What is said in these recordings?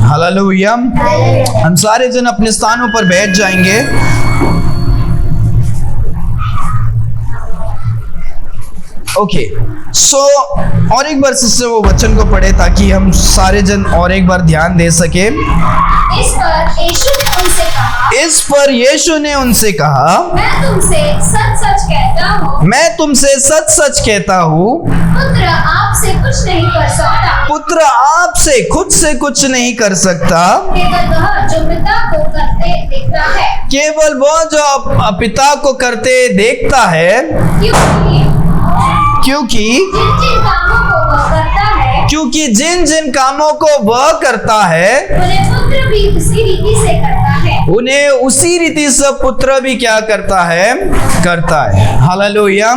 Hallelujah. हम सारे जन अपने स्थानों पर बैठ जाएंगे। ओके, सो और एक बार सिस्टर वो वचन को पढ़े ताकि हम सारे जन और एक बार ध्यान दे सके। इस पर यीशु ने उनसे कहा, मैं तुमसे सच सच कहता हूँ, पुत्र आपसे खुद से कुछ नहीं कर सकता, केवल वह जो पिता को करते देखता है, क्योंकि जिन जिन कामों को वह करता है उन्हें उसी रीति से पुत्र भी क्या करता है। हालेलुया।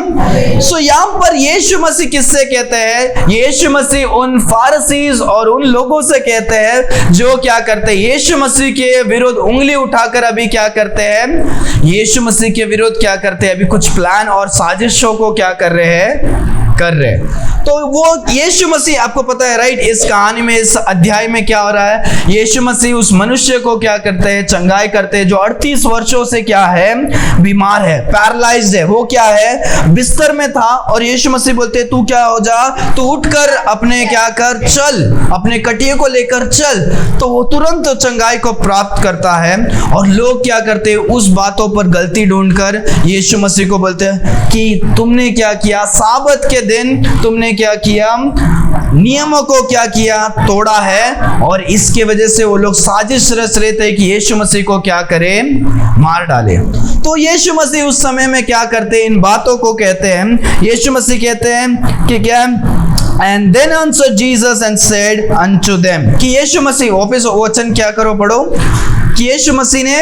सो यहाँ पर यीशु मसीह किससे कहते हैं? यीशु मसीह उन फारसीज और उन लोगों से कहते हैं जो क्या करते हैं, यीशु मसीह के विरुद्ध उंगली उठाकर अभी क्या करते हैं, यीशु मसीह के विरुद्ध क्या करते हैं, अभी कुछ प्लान और साजिशों को क्या कर रहे हैं। तो वो यीशु मसीह, आपको पता है राइट, इस कहानी में, इस अध्याय में क्या हो रहा है, यीशु मसीह उस मनुष्य को क्या करते हैं, चंगाई करते हैं जो 38 वर्षों से क्या है, बीमार है, पैरालाइज्ड है, वो क्या है, बिस्तर में था। और यीशु मसीह बोलते हैं तू क्या हो जा, तू उठकर अपने क्या कर, चल, अपने कटिये को लेकर चल। तो वो तुरंत चंगाई को प्राप्त करता है। और लोग क्या करते हैं, उस बातों पर गलती ढूंढकर यीशु मसीह को बोलते हैं कि तुमने क्या किया, साबत के दिन तुमने क्या किया, नियमों को क्या किया, तोड़ा है। और इसके वजह से वो लोग साजिश रच रहे थे कि यीशु मसीह को क्या करे, मार डाले। तो यीशु मसीह उस समय में क्या करते हैं, इन बातों को कहते हैं। यीशु मसीह कहते हैं कि क्या, And then answered Jesus and said unto them, कि यीशु मसीह, वापस वचन क्या करो, पढ़ो, कि यीशु मसीह ने,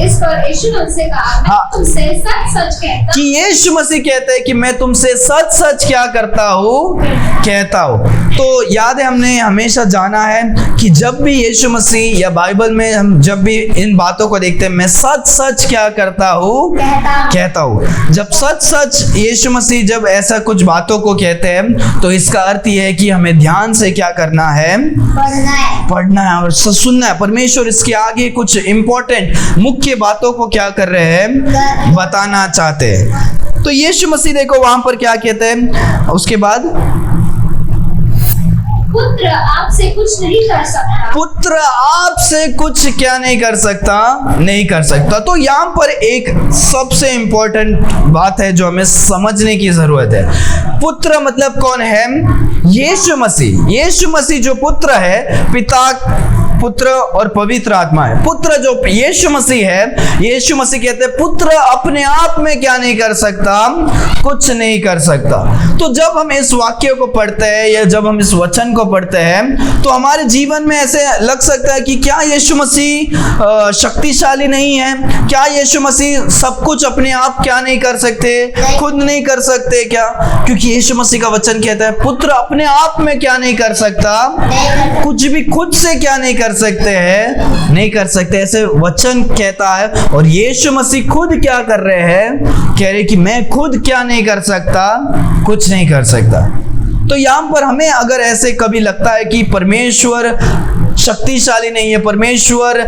इस पर यीशु ने उनसे कहा, मैं तुमसे सच सच कहता हूं, कि यीशु मसीह कहते हैं कि मैं तुमसे सच सच क्या करता हूँ, कहता हूँ। तो याद है, हमने हमेशा जाना है कि जब भी यीशु मसीह या बाइबल में हम जब भी इन बातों को देखते हैं, मैं सच सच क्या करता हूँ, कहता हूँ। जब सच सच यीशु मसीह जब ऐसा कुछ बातों को कहते हैं तो इसका अर्थ यह है कि हमें ध्यान से क्या करना है, पढ़ना है और सुनना है। परमेश्वर इसके आगे कुछ इंपॉर्टेंट मुख्य बातों को क्या कर रहे हैं, बताना चाहते हैं। तो यीशु मसीह देखो वहां पर क्या कहते हैं, उसके बाद पुत्र आपसे कुछ नहीं कर सकता, पुत्र आपसे कुछ क्या नहीं कर सकता। तो यहाँ पर एक सबसे इंपॉर्टेंट बात है जो हमें समझने की जरूरत है। पुत्र मतलब कौन है, यीशु मसीह। यीशु मसीह जो पुत्र है, पिता, पुत्र और पवित्र आत्मा है। पुत्र जो यीशु मसीह है, यीशु मसीह कहते हैं पुत्र अपने आप में क्या नहीं कर सकता, कुछ नहीं कर सकता। तो जब हम इस वाक्य को पढ़ते हैं या जब हम इस वचन को पढ़ते हैं तो हमारे जीवन में ऐसे लग सकता है कि क्या यीशु मसीह शक्तिशाली नहीं है, क्या यीशु मसीह सब कुछ अपने आप क्या नहीं कर सकते, खुद नहीं कर सकते क्या? क्योंकि यीशु मसीह का वचन कहता है पुत्र अपने आप में क्या नहीं कर सकता, कुछ भी खुद से क्या नहीं कर सकते हैं, नहीं कर सकते, ऐसे वचन कहता है। और यीशु मसीह खुद क्या कर रहे हैं, कह रहे कि मैं खुद क्या नहीं कर सकता, कुछ नहीं कर सकता। तो यहाँ पर हमें अगर ऐसे कभी लगता है कि परमेश्वर शक्तिशाली नहीं है, परमेश्वर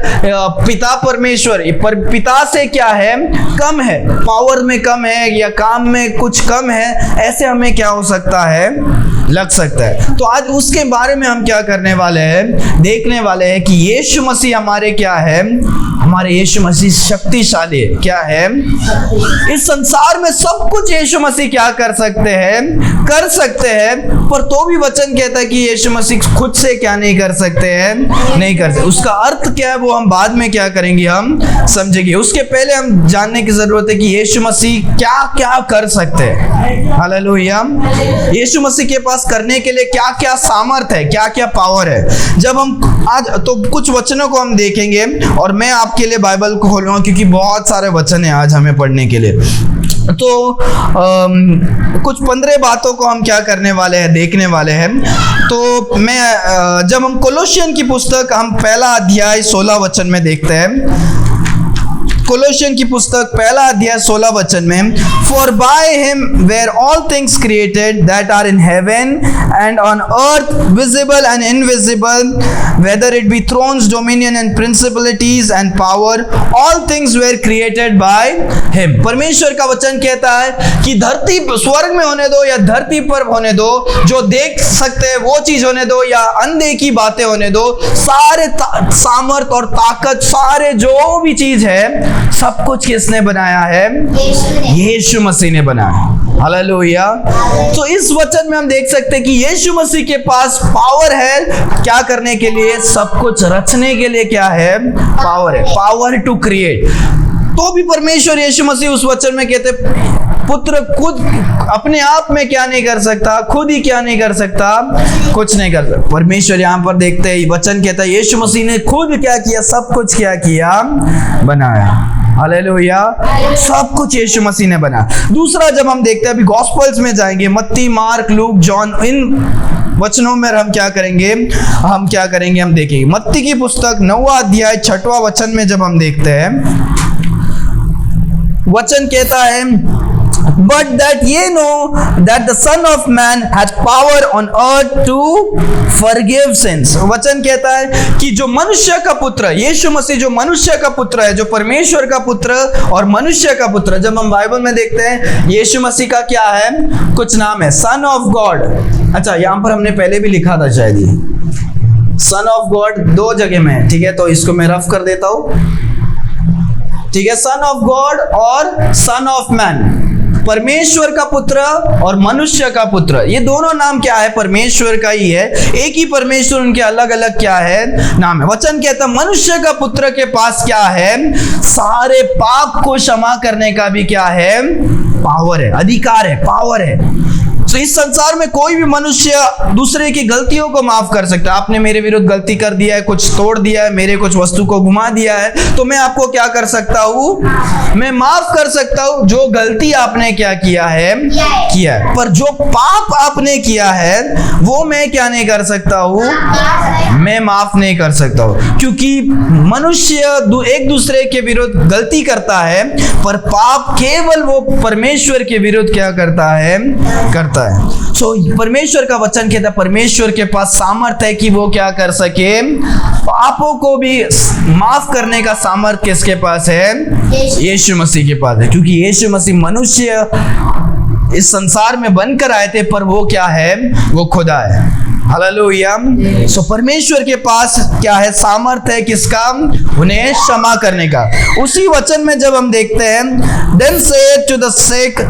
पिता, परमेश्वर पिता से क्या है, कम है, पावर में कम है या काम में कुछ कम है, ऐसे हमें क्या हो सकता है, लग सकता है। तो आज उसके बारे में हम क्या करने वाले हैं, देखने वाले हैं कि यीशु मसीह हमारे क्या है, हमारे यीशु मसीह शक्तिशाली है, क्या है, इस संसार में सब कुछ यीशु मसीह क्या कर सकते हैं, पर तो भी वचन कहता है कि यीशु मसीह खुद से क्या नहीं कर सकते हैं, नहीं कर सकते। उसका अर्थ क्या है वो हम बाद में क्या करेंगे, हम समझेंगे। उसके पहले हम जानने की जरूरत है कि यीशु मसीह क्या क्या कर सकते हैं। हालेलुया। यीशु मसीह के पास करने के लिए क्या क्या सामर्थ है, क्या क्या पावर है। जब हम आज तो कुछ वचनों को हम देखेंगे और मैं आपके लिए बाइबल को खोलूंगा क्योंकि बहुत सारे वचन है आज हमें पढ़ने के लिए। तो कुछ 15 बातों को हम क्या करने वाले हैं, देखने वाले हैं। तो मैं जब हम कोलोसियन की पुस्तक हम पहला अध्याय 16 वचन में देखते हैं, कोलोशियन की पुस्तक पहला अध्याय 16 वचन में, for by him were all things created that are in heaven and on earth, visible and invisible, whether it be thrones, dominion and principalities and power, all things were created by him. परमेश्वर का वचन कहता है कि धरती स्वर्ग में होने दो या धरती पर होने दो, जो देख सकते हैं वो चीज होने दो या अनदेखी बातें होने दो, सारे सामर्थ और ताकत, सारे जो भी चीज है, सब कुछ किसने बनाया है? यीशु मसीह ने बनाया। हालेलुया। तो इस वचन में हम देख सकते हैं कि यीशु मसीह के पास पावर है क्या करने के लिए? सब कुछ रचने के लिए क्या है? पावर है, पावर टू क्रिएट। तो भी परमेश्वर यीशु मसीह उस वचन में कहते, पुत्र खुद अपने आप में क्या नहीं कर सकता, खुद ही क्या नहीं कर सकता, कुछ नहीं कर सकता। परमेश्वर यहाँ पर देखते हैं, वचन कहता है यीशु मसीह ने खुद क्या किया? सब कुछ क्या किया? बनाया। हालेलुया। सब कुछ यीशु मसीह ने बनाया। दूसरा, जब हम देखते हैं, अभी गॉस्पेल्स में जाएंगे, मत्ती, मार्क, लूक, जॉन, इन वचनों में हम क्या करेंगे? हम देखेंगे मत्ती की पुस्तक 9वां अध्याय 6वां वचन में जब हम देखते हैं, वचन कहता है, but that ye know that the Son of Man has power on earth to forgive sins। वचन कहता है कि जो मनुष्य का पुत्र, यीशु मसीह जो मनुष्य का पुत्र है, जो परमेश्वर का पुत्र और मनुष्य का पुत्र, जब हम बाइबल में देखते हैं यीशु मसीह का क्या है? कुछ नाम है, सन ऑफ गॉड। अच्छा, यहाँ पर हमने पहले भी लिखा था शायद, ये सन ऑफ गॉड 2 जगह में है, ठीक है, तो इसको मैं रफ कर देता हूँ, ठीक है। सन ऑफ गॉड और सन ऑफ मैन, परमेश्वर का पुत्र और मनुष्य का पुत्र, ये दोनों नाम क्या है? परमेश्वर का ही है, एक ही परमेश्वर, उनके अलग अलग क्या है? नाम है। वचन कहता है मनुष्य का पुत्र के पास क्या है? सारे पाप को क्षमा करने का भी क्या है? पावर है, अधिकार है, पावर है। तो इस संसार में कोई भी मनुष्य दूसरे की गलतियों को माफ कर सकता है। आपने मेरे विरुद्ध गलती कर दिया है, कुछ तोड़ दिया है, मेरे कुछ वस्तु को घुमा दिया है, तो मैं आपको क्या कर सकता हूँ? मैं माफ कर सकता हूँ जो गलती आपने क्या किया है? किया है। पर जो पाप आपने किया है वो मैं क्या नहीं कर सकता हूँ? मैं माफ नहीं कर सकता हूँ, क्योंकि मनुष्य एक दूसरे के विरुद्ध गलती करता है, पर पाप केवल वो परमेश्वर के विरुद्ध क्या करता है? करता है। परमेश्वर का वचन कहता है परमेश्वर के पास सामर्थ्य है कि वो क्या कर सके? पापों को भी माफ करने का सामर्थ्य किसके पास है? यीशु मसीह के पास है, क्योंकि यीशु मसीह मनुष्य इस संसार में बनकर आए थे, पर वो क्या है? वो खुदा है। हालेलुया। सो परमेश्वर के पास क्या है? सामर्थ्य है किसका? उन्हें क्षमा करने का। उसी वचन में जब हम देखते हैं, देन से टू द सिक,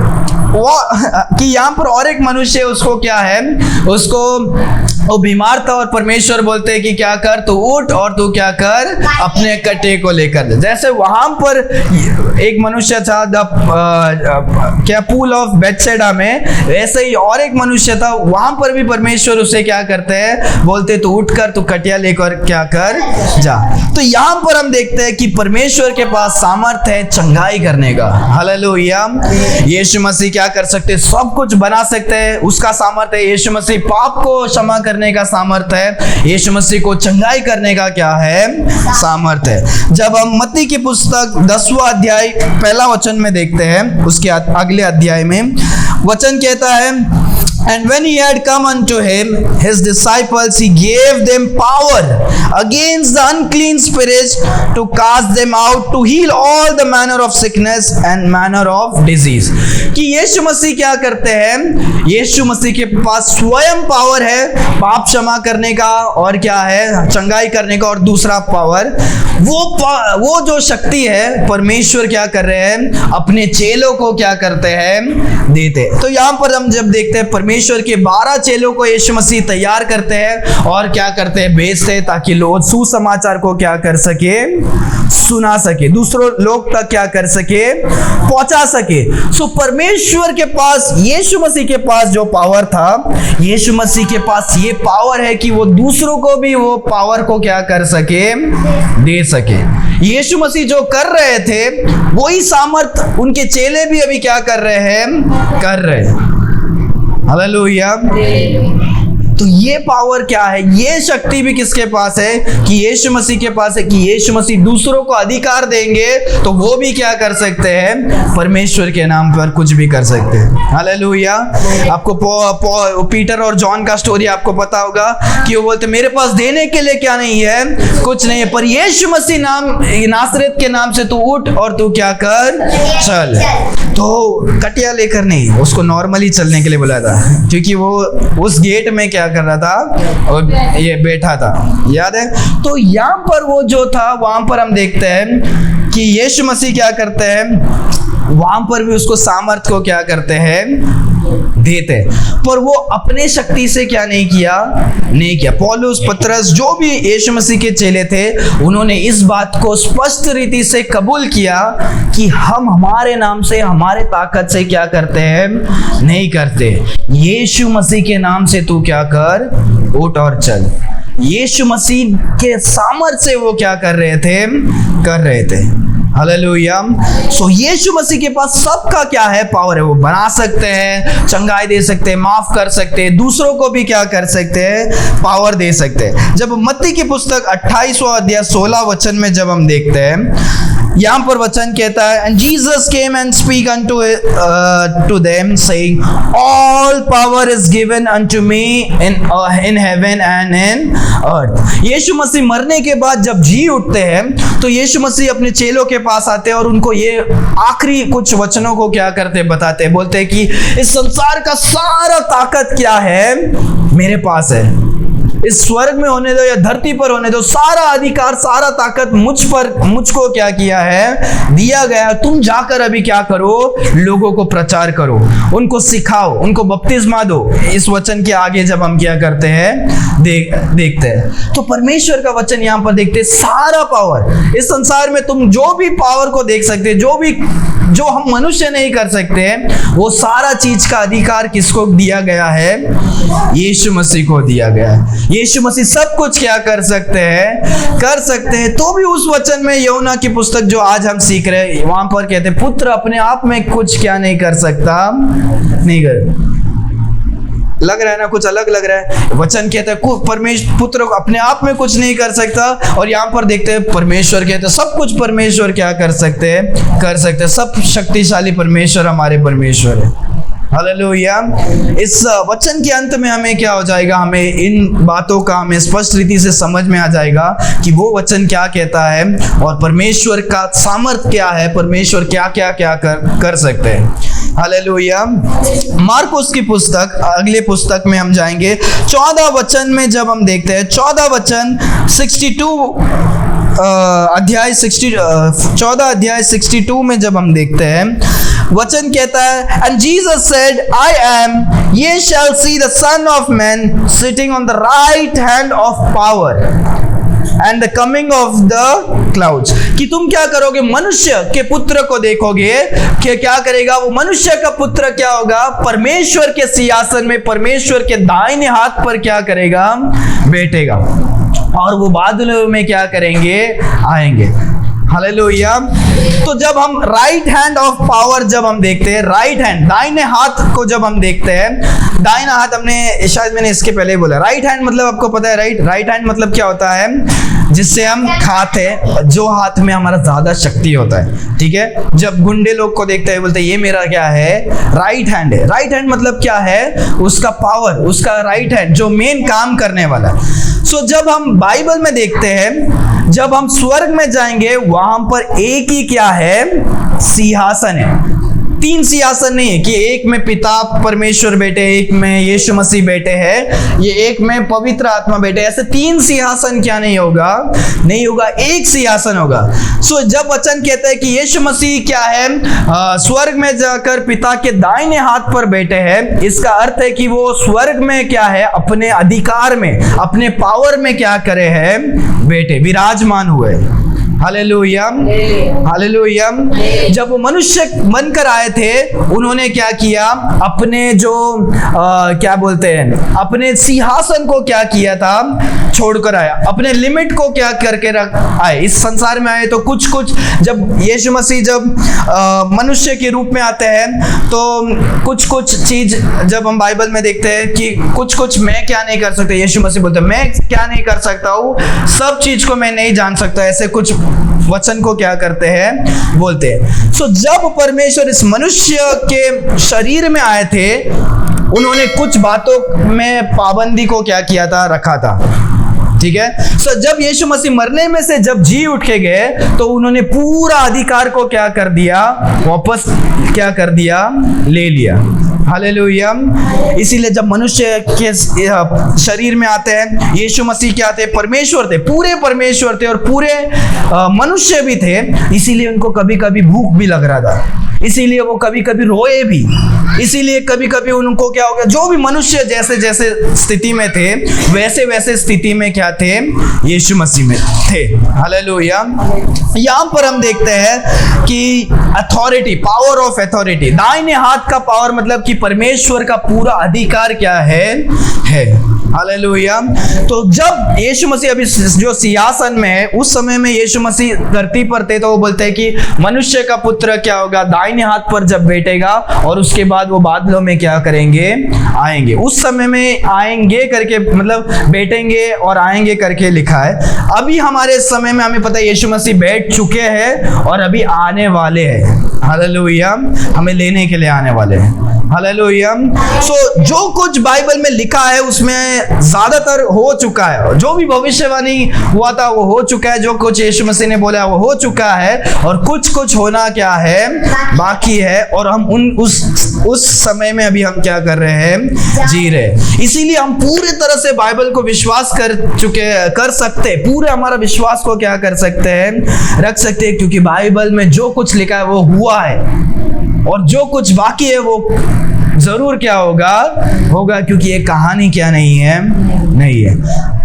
कि यहाँ पर और एक मनुष्य उसको क्या है? उसको वो बीमार था और परमेश्वर बोलते हैं कि क्या कर, तू उठ और तू क्या कर? अपने कटे को लेकर। जैसे वहां पर एक मनुष्य था क्या पूल ऑफ बेथसेदा में, वैसे ही और एक मनुष्य था, वहां पर भी परमेश्वर उसे क्या करते हैं? बोलते तू उठ कर, तू कटिया लेकर क्या कर, जा। तो यहाँ पर हम देखते हैं कि परमेश्वर के पास सामर्थ्य है चंगाई करने का। हालेलुया। यीशु मसीह क्या कर सकते? सब कुछ बना सकते हैं, उसका सामर्थ्य है। यीशु मसीह पाप को क्षमा करने का सामर्थ्य है, यीशु मसीह को चंगाई करने का क्या है? सामर्थ्य है। जब हम मत्ती की पुस्तक 10वां अध्याय 1 वचन में देखते हैं, उसके अगले अध्याय में वचन कहता है, And when he had come unto him, his disciples, he gave them power against the unclean spirits to cast them out, to heal all the manner of sickness and manner of disease। कि यीशु मसीह क्या करते हैं? यीशु मसीह के पास स्वयं power है पाप क्षमा करने का, और क्या है? चंगाई करने का। और दूसरा पावर, वो जो शक्ति है परमेश्वर क्या कर रहे हैं? अपने चेलों को क्या करते हैं? देते। तो यहाँ पर हम जब देखते हैं परमेश्वर के 12 चेलों को यीशु मसीह तैयार करते हैं और क्या करते हैं? भेजते हैं, ताकि लोग सुसमाचार को क्या कर सके? सुना सके, दूसरों लोग तक क्या कर सके? पहुंचा सके। सो परमेश्वर के पास, यीशु मसीह के पास जो पावर था, यीशु मसीह के पास ये पावर है कि वो दूसरों को भी वो पावर को क्या कर सके? दे सके। यीशु मसीह जो कर रहे थे वही सामर्थ उनके चेले भी अभी क्या कर रहे हैं? कर रहे हैं। हालेलुया। तो ये पावर क्या है, ये शक्ति भी किसके पास है, कि यीशु मसीह के पास है, कि यीशु मसीह दूसरों को अधिकार देंगे तो वो भी क्या कर सकते हैं, परमेश्वर के नाम पर कुछ भी कर सकते हैं। हालेलुया। आपको पीटर और जॉन का स्टोरी आपको पता होगा कि वो बोलते मेरे पास देने के लिए क्या नहीं है, कुछ नहीं है, पर यीशु मसीह नासरत के नाम से तू उठ और तू क्या कर, चल। तो कटिया लेकर नहीं, उसको नॉर्मली चलने के लिए बोला था, क्योंकि वो उस गेट में क्या कर रहा था, और ये बैठा था, याद है। तो यहाँ पर वो जो था, वहां पर हम देखते हैं कि यीशु मसीह क्या करते हैं, वहां पर भी उसको सामर्थ को क्या करते हैं, देते, पर वो अपने शक्ति से क्या नहीं किया। पौलुस, पतरस, जो भी यीशु मसीह के चेले थे, उन्होंने इस बात को स्पष्ट रीति से कबूल किया कि हम हमारे नाम से, हमारे ताकत से क्या करते हैं, नहीं करते। यीशु मसीह के नाम से तू क्या कर, उठ और चल। यीशु मसीह के सामर्थ्य से वो क्या कर रहे थे। हालेलुया। सो यीशु मसीह के पास सबका क्या है, पावर है। वो बना सकते हैं, चंगाई दे सकते हैं, माफ कर सकते हैं, दूसरों को भी क्या कर सकते हैं, पावर दे सकते हैं। जब मत्ती की पुस्तक 28वां अध्याय 16 वचन में जब हम देखते हैं, यहाँ पर वचन कहता है, and Jesus came and speak to them saying, all power is given unto me in heaven and in earth। यीशु मसीह मरने के बाद जब जी उठते हैं, तो यीशु मसीह अपने चेलों के पास आते हैं और उनको ये आखिरी कुछ वचनों को क्या करते, बताते हैं। बोलते हैं कि इस संसार का सारा ताकत क्या है, मेरे पास है। इस स्वर्ग में होने दो या धरती पर होने दो, सारा अधिकार, सारा ताकत मुझको क्या किया है, दिया गया। तुम जाकर अभी क्या करो, लोगों को प्रचार करो, उनको सिखाओ, उनको बपतिस्मा दो। इस वचन के आगे जब हम क्या करते हैं, देखते हैं, तो परमेश्वर का वचन यहाँ पर देखते हैं, सारा पावर इस संसार में तुम जो भी पावर को देख सकते हैं, जो हम मनुष्य नहीं कर सकते, वो सारा चीज का अधिकार किसको दिया गया है, यीशु मसीह को दिया गया है। यीशु मसीह सब कुछ क्या कर सकते हैं। तो भी उस वचन में, यूहन्ना की पुस्तक जो आज हम सीख रहे हैं, वहां पर कहते हैं पुत्र अपने आप में कुछ क्या नहीं कर सकता, नहीं कर। लग रहा है ना, कुछ अलग लग रहा है। वचन कहता है परमेश्वर, पुत्र अपने आप में कुछ नहीं कर सकता, और यहाँ पर देखते हैं परमेश्वर कहते हैं सब कुछ परमेश्वर क्या कर सकते हैं। सब शक्तिशाली परमेश्वर हमारे परमेश्वर है। हालेलुया। इस वचन के अंत में हमें क्या हो जाएगा, हमें इन बातों का हमें स्पष्ट रीति से समझ में आ जाएगा कि वो वचन क्या कहता है और परमेश्वर का सामर्थ्य क्या है, परमेश्वर क्या क्या क्या कर सकते हैं। हालेलुया। मार्कुस की पुस्तक, अगले पुस्तक में हम जाएंगे 14 वचन में जब हम देखते हैं, 14 वचन 14 अध्याय 62 में जब हम देखते हैं, वचन कहता है, and Jesus said, I am, ye shall see the Son of Man sitting on the right hand of power and the coming of the clouds। कि तुम क्या करोगे, मनुष्य के पुत्र को देखोगे कि क्या करेगा, वो मनुष्य का पुत्र क्या होगा, परमेश्वर के सिंहासन में, परमेश्वर के दाहिने हाथ पर क्या करेगा, बैठेगा, और वो बादलों में क्या करेंगे, आएंगे। हालेलुया। तो जब हम राइट हैंड ऑफ पावर जब हम देखते हैं, राइट हैंड, दाहिने हाथ को जब हम देखते हैं, दाहिना हाथ, हमने शायद मैंने इसके पहले बोला, राइट हैंड मतलब आपको पता है, राइट हैंड मतलब क्या होता है, जिससे हम खाते हैं, जो हाथ में हमारा ज्यादा शक्ति होता है। ठीक है, जब गुंडे लोग को देखते हैं, बोलते हैं ये मेरा क्या है, राइट हैंड है। राइट हैंड मतलब क्या है, उसका पावर, उसका राइट हैंड जो मेन काम करने वाला। सो जब हम बाइबल में देखते हैं, जब हम स्वर्ग में जाएंगे, वहां पर एक ही क्या है, सिंहासन है। 3 सिंहासन नहीं है कि एक में पिता परमेश्वर बैठे, एक में यीशु मसीह बैठे हैं, ये एक में पवित्र आत्मा बैठे, ऐसे 3 सिंहासन क्या नहीं होगा, एक सिंहासन होगा। सो जब वचन कहता है कि यीशु मसीह क्या है, स्वर्ग में जाकर पिता के दाहिने हाथ पर बैठे हैं, इसका अर्थ है कि वो स्वर्ग में क्या है, अपने अधिकार में, अपने पावर में क्या करे हैं, बैठे, विराजमान हुए। Hallelujah, hallelujah. जब वो मनुष्य बनकर आए थे, उन्होंने क्या किया, अपने जो क्या बोलते हैं, अपने सिंहासन को क्या किया था, छोड़कर आया, अपने लिमिट को क्या करके रख आए, इस संसार में आए। तो कुछ कुछ जब यीशु मसीह जब मनुष्य के रूप में आते हैं, तो कुछ कुछ चीज जब हम बाइबल में देखते हैं कि कुछ कुछ मैं क्या नहीं कर सकता, यीशु मसीह बोलते हैं मैं क्या नहीं कर सकता हूँ, सब चीज को मैं नहीं जान सकता, ऐसे कुछ वचन को क्या करते हैं, बोलते हैं। सो जब परमेश्वर इस मनुष्य के शरीर में आए थे, उन्होंने कुछ बातों में पाबंदी को क्या किया था, रखा था, ठीक है। सो जब यीशु मसीह मरने में से जब जी उठ के गए, तो उन्होंने पूरा अधिकार को क्या कर दिया, वापस क्या कर दिया, ले लिया। हालेलुया। इसीलिए जब मनुष्य के शरीर में आते हैं, यीशु मसीह क्या थे, परमेश्वर थे, पूरे परमेश्वर थे और पूरे मनुष्य भी थे। इसीलिए उनको कभी कभी भूख भी लग रहा था, इसीलिए वो कभी कभी रोए भी, इसीलिए कभी कभी उनको क्या हो गया, जो भी मनुष्य जैसे जैसे स्थिति में थे, वैसे वैसे स्थिति में क्या थे, यीशु मसीह में थे। हालेलुया। यहाँ पर हम देखते हैं कि अथॉरिटी, पावर ऑफ अथॉरिटी, दाहिने हाथ का पावर, मतलब कि परमेश्वर का पूरा अधिकार क्या है। हालेलुया। तो जब यीशु मसीह अभी जो सिंहासन में है, उस समय में यीशु मसीह धरती पर थे, तो वो बोलते हैं कि मनुष्य का पुत्र क्या होगा, दाहिने हाथ पर जब बैठेगा, और उसके बाद वो बादलों में क्या करेंगे, आएंगे। उस समय में आएंगे करके मतलब बैठेंगे और आएंगे करके लिखा है। अभी हमारे समय में हमें पता है यीशु मसीह बैठ चुके हैं और अभी आने वाले हैं। हालेलुया। हमें लेने के लिए आने वाले हैं। हालेलुया। सो जो कुछ बाइबल में लिखा है उसमें ज्यादातर हो चुका है, जो भी भविष्यवाणी हुआ था वो हो चुका है, जो कुछ यीशु मसीह ने बोला वो हो चुका है, और कुछ कुछ होना क्या है, बाकी है। और हम उस समय में अभी हम क्या कर रहे हैं, जी रहे। इसीलिए हम पूरी तरह से बाइबल को विश्वास कर सकते हैं, पूरे हमारा विश्वास को क्या कर सकते हैं, रख सकते हैं, क्योंकि बाइबल में जो कुछ लिखा है वो हुआ है, और जो कुछ बाकी है वो जरूर क्या होगा, क्योंकि ये कहानी क्या नहीं है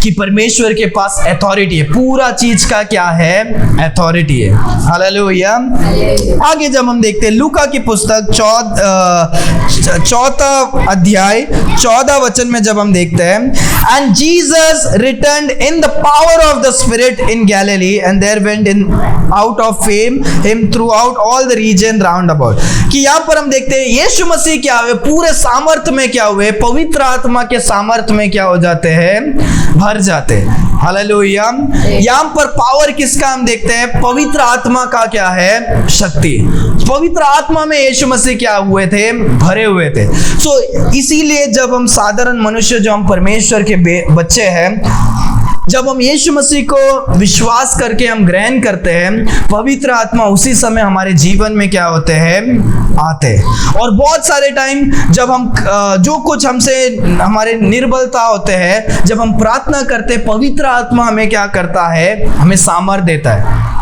कि परमेश्वर के पास अथॉरिटी है, पूरा चीज का क्या है, अथॉरिटी है। हालेलुया। आगे जब हम देखते हैं लूका की पुस्तक 4 अध्याय 14 वचन में जब हम देखते हैं, and Jesus returned in the power of the spirit in Galilee and there went in out of fame him throughout all the region round about. कि यहाँ पर हम देखते हैं यीशु मसीह क्या हुए, पूरे सामर्थ में क्या हुए, पवित्र आत्मा के सामर्थ में क्या हो जाते हैं, भर जाते हैं। हालेलुया। यहाँ पर पावर किसका हम देखते हैं, पवित्र आत्मा का क्या है, शक्ति। पवित्र आत्मा में यीशु मसीह क्या हुए थे, भरे हुए थे। सो इसीलिए जब हम साधारण मनुष्य, जो हम परमेश्वर के बच्चे हैं, जब हम यीशु मसीह को विश्वास करके हम ग्रहण करते हैं, पवित्र आत्मा उसी समय हमारे जीवन में क्या होते हैं, आते हैं। और बहुत सारे टाइम जब हम जो कुछ हमसे हमारे निर्बलता होते हैं, जब हम प्रार्थना करते हैं, पवित्र आत्मा हमें क्या करता है, हमें सामर्थ देता है।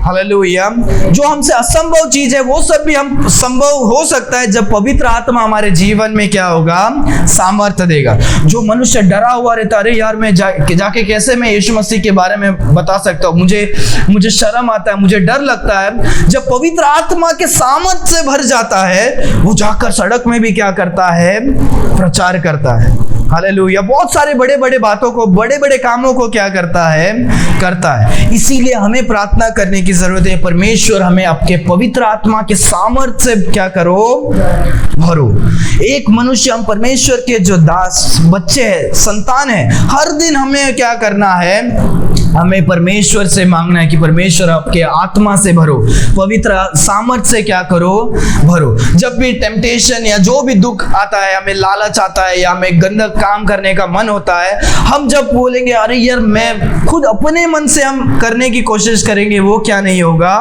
हालेलुया। जो हमसे असंभव चीज है वो सब भी हम संभव हो सकता है जब पवित्र आत्मा हमारे जीवन में क्या होगा, सामर्थ्य देगा। जो मनुष्य डरा हुआ रहता, अरे यार मैं जाके कैसे मैं यीशु मसीह के बारे में बता सकता हूँ, मुझे शर्म आता है, मुझे डर लगता है। जब पवित्र आत्मा के सामर्थ्य से भर जाता है, वो जाकर सड़क में भी क्या करता है, प्रचार करता है। हालेलुया। बहुत सारे बड़े बड़े बातों को, बड़े बड़े कामों को क्या करता है। इसीलिए हमें प्रार्थना करने की जरूरत है, परमेश्वर हमें आपके पवित्र आत्मा के सामर्थ्य से क्या करो, भरो। एक मनुष्य, हम परमेश्वर के जो दास बच्चे हैं, संतान है, हर दिन हमें क्या करना है, हमें परमेश्वर से मांगना है कि परमेश्वर आपके आत्मा से भरो, पवित्र सामर्थ्य से क्या करो, भरो। जब भी टेम्पटेशन या जो भी दुख आता है, हमें लालच आता है या हमें गंदा काम करने का मन होता है, हम जब बोलेंगे अरे यार मैं खुद अपने मन से हम करने की कोशिश करेंगे, वो क्या नहीं होगा,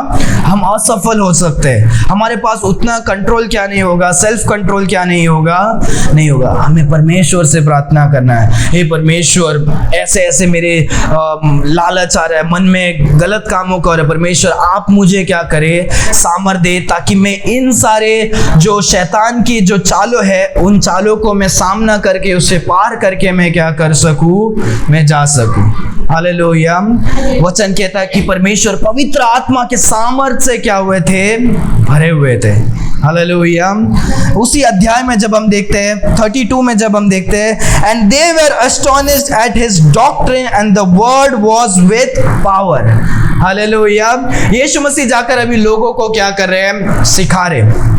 हम असफल हो सकते हैं। हमारे पास उतना कंट्रोल क्या नहीं होगा, सेल्फ कंट्रोल क्या नहीं होगा। हमें परमेश्वर से प्रार्थना करना है, हे परमेश्वर ऐसे ऐसे मेरे लालच आ रहा है, मन में गलत कामों का हो रहा है, परमेश्वर आप मुझे क्या करे, सामर्थ दे ताकि मैं इन सारे जो शैतान की जो चालों है उन चालों को मैं सामना करके उससे पार करके मैं क्या कर सकूं, मैं जा सकूं। हालेलुया। वचन कहता है कि परमेश्वर पवित्र आत्मा के सामर्थ्य से क्या हुए थे, भरे हुए थे। हालेलुया। उसी अध्याय में जब हम देखते हैं 32 में जब हम देखते हैं, and they were astonished at his doctrine and the word was with power. हालेलुया। यीशु मसीह जाकर अभी लोगों को क्या कर रहे हैं, सिखा रहे,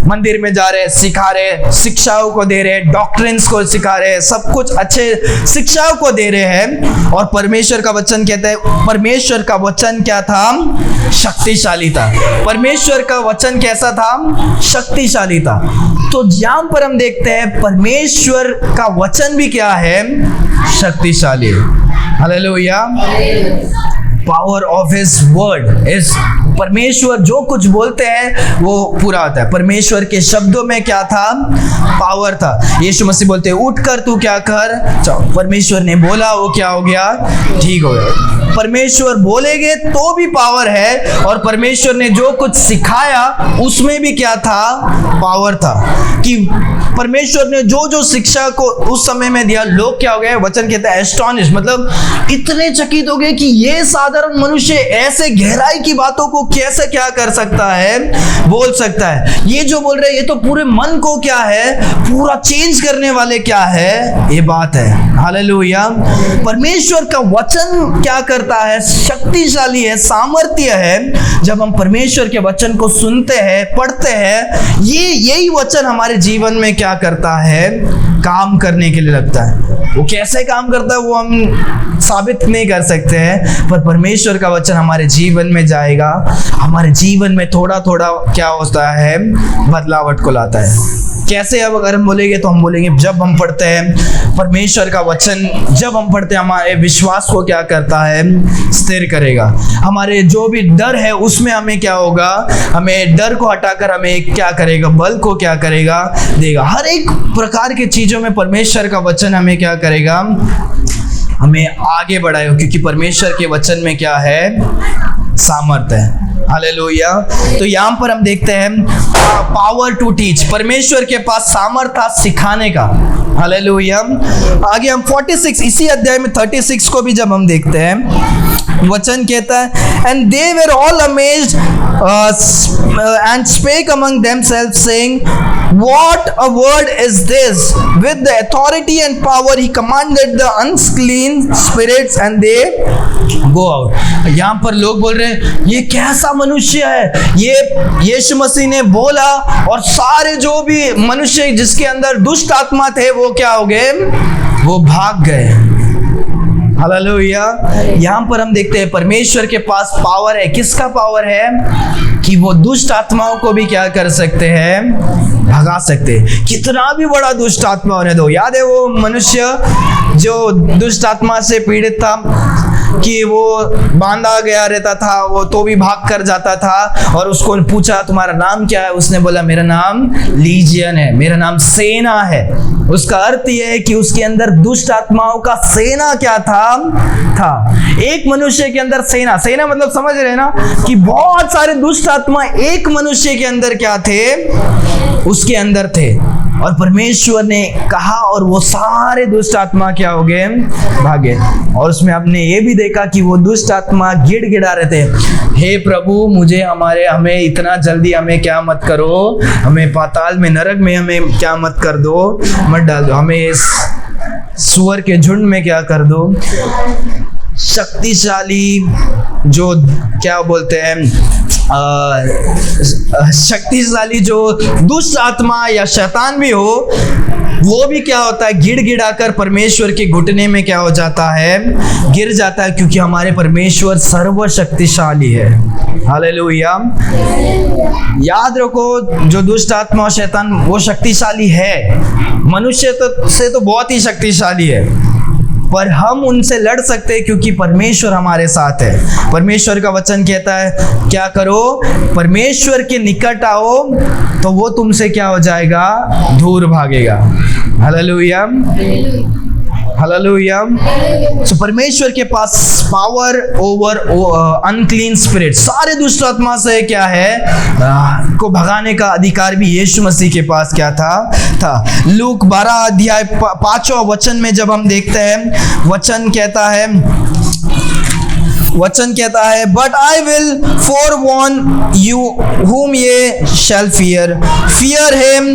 मंदिर में जा रहे, सिखा रहे, शिक्षाओं को दे रहे, डॉक्ट्रिन्स को सिखा रहे, सब कुछ अच्छे शिक्षाओं को दे रहे हैं। और परमेश्वर का वचन कहता है, परमेश्वर का वचन क्या था, शक्तिशाली था। परमेश्वर का वचन कैसा था, शक्तिशाली था। तो यहाँ पर हम देखते हैं परमेश्वर का वचन भी क्या है, शक्तिशाली है। Hallelujah. Power of his word is, परमेश्वर जो कुछ बोलते हैं वो पूरा होता है। परमेश्वर के शब्दों में क्या था, पावर था। यीशु मसीह बोलते हैं उठकर तू क्या कर, जाओ। परमेश्वर ने बोला, वो क्या हो गया, ठीक हो गया। परमेश्वर बोलेंगे तो भी पावर है, और परमेश्वर ने जो कुछ सिखाया उसमें भी क्या था, पावर था। कि परमेश्वर ने जो जो शिक्षा को उस समय में दिया, लोग क्या हो गए, वचन कहता है एस्टोनिश, मतलब इतने चकित हो गए कि ये साधारण मनुष्य ऐसे गहराई की बातों को कैसे क्या कर सकता है, बोल सकता है। ये जो बोल रहे हैं ये तो पूरे मन को क्या है, पूरा चेंज करने वाले क्या है, ये बात है। हालेलुया। परमेश्वर का वचन क्या करता है, शक्तिशाली है, सामर्थ्य है। जब हम परमेश्वर के वचन को सुनते हैं, पढ़ते हैं, यही वचन हमारे जीवन में क्या करता है, काम करने के लिए लगता है। वो कैसे काम करता है वो हम साबित नहीं कर सकते हैं, पर परमेश्वर का वचन हमारे जीवन में जाएगा, हमारे जीवन में थोड़ा थोड़ा क्या होता है, बदलावट को लाता है। कैसे, अब अगर हम बोलेंगे तो हम बोलेंगे जब हम पढ़ते हैं परमेश्वर का वचन, जब हम पढ़ते हैं हमारे विश्वास को क्या करता है, स्थिर करेगा। हमारे जो भी डर है उसमें हमें क्या होगा, हमें डर को हटाकर हमें क्या करेगा, बल को क्या करेगा, देगा। हर एक प्रकार की चीजों में परमेश्वर का वचन हमें क्या करेगा, हमें आगे बढ़ाएगा, क्योंकि परमेश्वर के वचन में क्या है, सामर्थ्य है। हालेलुया। तो यहाँ पर हम देखते हैं पावर टू टीच, परमेश्वर के पास सामर्थ्य था सिखाने का। हालेलुया। आगे हम 46 इसी अध्याय में 36 को भी जब हम देखते हैं, वचन कहता है, and they were all amazed and spake among themselves saying, what a word is this, with the authority and power he commanded the unclean spirits and they go out. यहाँ पर लोग बोल रहे हैं ये कैसा मनुष्य है, ये यीशु मसीह ने बोला और सारे जो भी मनुष्य जिसके अंदर दुष्ट आत्मा थे वो क्या हो गए, वो भाग गए। हालेलुया। यहाँ पर हम देखते हैं परमेश्वर के पास पावर है। किसका पावर है, कि वो दुष्ट आत्माओं को भी क्या कर सकते हैं, भगा सकते हैं। कितना भी बड़ा दुष्ट आत्मा होने दो। याद है वो मनुष्य जो दुष्ट आत्मा से पीड़ित था, कि वो बांधा गया रहता था, वो तो भी भाग कर जाता था, और उसको पूछा तुम्हारा नाम क्या है, उसने बोला मेरा नाम लीजियन है, मेरा नाम सेना है। उसका अर्थ यह है कि उसके अंदर दुष्ट आत्माओं का सेना क्या था, एक मनुष्य के अंदर सेना, सेना मतलब समझ रहे हैं ना, कि बहुत सारे दुष्ट आत्मा एक मनुष्य के अंदर क्या थे, उसके अंदर थे। और परमेश्वर ने कहा और वो सारे दुष्ट आत्मा क्या हो गए, भागे। और उसमें हमने ये भी देखा कि वो दुष्ट आत्मा गिड़गिड़ा रहे थे, हे प्रभु मुझे हमें इतना जल्दी हमें क्या मत करो, हमें पाताल में, नरक में हमें क्या मत कर दो, मत डाल दो, हमें इस सुअर के झुंड में क्या कर दो। शक्तिशाली जो क्या बोलते हैं, शक्तिशाली जो दुष्ट आत्मा या शैतान भी हो, वो भी क्या होता है, गिड़गिड़ाकर परमेश्वर के घुटने में क्या हो जाता है, गिर जाता है, क्योंकि हमारे परमेश्वर सर्वशक्तिशाली है। हालेलुया। याद रखो जो दुष्ट आत्मा और शैतान वो शक्तिशाली है, मनुष्य से तो बहुत ही शक्तिशाली है, पर हम उनसे लड़ सकते हैं क्योंकि परमेश्वर हमारे साथ है। परमेश्वर का वचन कहता है क्या करो, परमेश्वर के निकट आओ तो वो तुमसे क्या हो जाएगा, दूर भागेगा। हालेलुया। हालेलुया। सो परमेश्वर के पास पावर ओवर अनक्लीन स्पिरिट, सारे दुष्ट आत्मा से क्या है को भगाने का अधिकार भी यीशु मसीह के पास क्या था। लूक 12 अध्याय 5वां वचन में जब हम देखते हैं, वचन कहता है but I will forewarn you whom ye shall fear him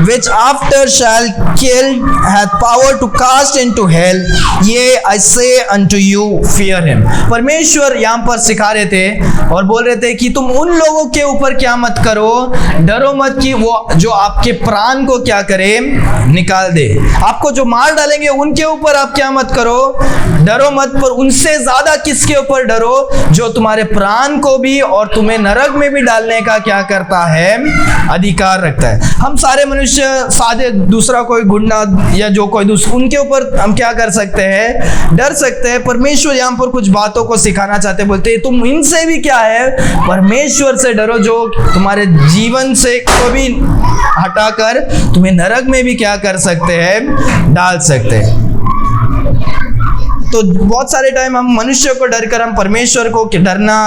which after shall kill hath power to cast into hell, ye I say unto you fear him। परमेश्वर यहाँ पर सिखा रहे थे और बोल रहे थे कि तुम उन लोगों के ऊपर क्या मत करो, डरो मत कि वो जो आपके प्राण को क्या करे, निकाल दे। आपको जो मार डालेंगे उनके ऊपर आप क्या मत करो, डरो मत, पर उनसे ज्यादा किसके ऊपर डरो, जो तुम्हारे प्राण को भी और तुम्हें नरक में भी डालने का क्या करता है, अधिकार रखता है। हम सारे मनुष्य सादे दूसरा कोई गुंडा या जो कोई दूसरा, उनके ऊपर हम क्या कर सकते हैं, डर सकते हैं। परमेश्वर यहाँ पर कुछ बातों को सिखाना चाहते, बोलते हैं तुम इनसे भी क्या है, परमेश्वर से डरो जो तुम्हारे जीवन से को भी हटाकर तुम्हें नरक में भी क्या कर सकते हैं, डाल सकते हैं। तो बहुत सारे टाइम हम मनुष्य को डर कर हम परमेश्वर को डरना